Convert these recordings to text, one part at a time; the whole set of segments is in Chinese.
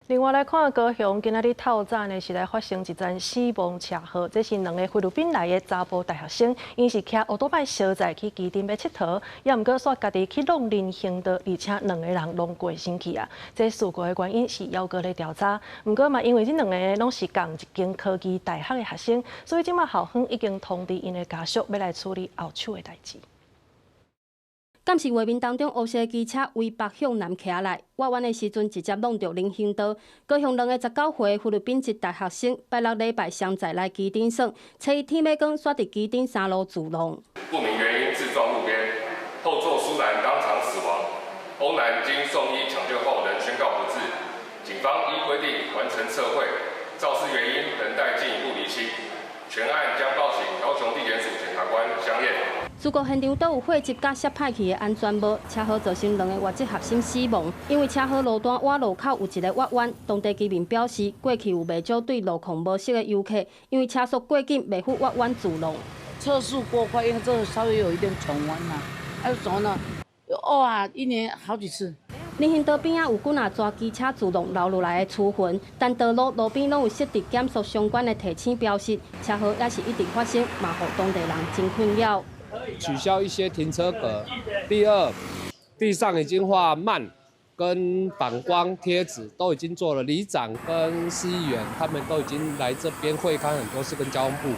另外来看高雄，今仔日透早呢是来发生一桩死亡车祸，这是两个菲律宾来的查甫大学生，因是骑奥多拜小载去基丁要佚佗，也毋过煞家己去弄人行道，而且两个人拢过身去啊。这事故的原因是犹搁咧调查，毋过嘛因为这两个拢是共一间科技大学的学生，所以即马校方已经通知因的家属要来处理后手的代志。监视画面当中，乌色机车为北向南骑来，弯弯的时阵直接弄到人行道。高雄两个19岁菲律宾籍大学生，拜六礼拜相载来基丁耍，初一天尾光煞伫基丁山路自弄。不明原因自撞路边，后座苏男当场死亡，欧男经送医抢救后仍宣告不治。警方依规定完成测绘，肇事原因仍待进一步厘清。全案将报请高雄地检署检察官相验。事故现场都有汇集甲摔歹去的安全帽，车祸造成两个外籍学生死亡。因为车祸路段弯路口有一个弯弯，当地居民表示，过去有不少对路况无熟的游客，因为车速过紧，袂赴弯弯自弄。车速过快，因为这稍微有一点转弯呐，还有什么呢？哇，一年好几次。人行道边仔有几若抓机车自动流落来的粗痕，但道路边拢有设置减速相关的提醒标识，车祸也是一直发生，嘛互当地人真困扰。取消一些停车格。第二，地上已经画慢跟反光贴纸，都已经做了。里长跟市议员他们都已经来这边会勘很多次，跟交通部。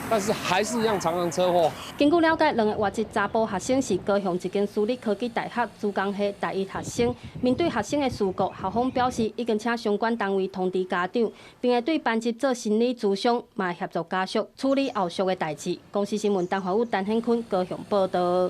但是还是一样常常车祸。根据了解，两个外籍查甫学生是高雄一间私立科技大学资工系大一学生。面对学生的事故，校方表示已经请相关单位通知家长，并会对班级做心理咨询，嘛协助家属处理后续的代志。公司新闻陈华武、陈显坤高雄报道。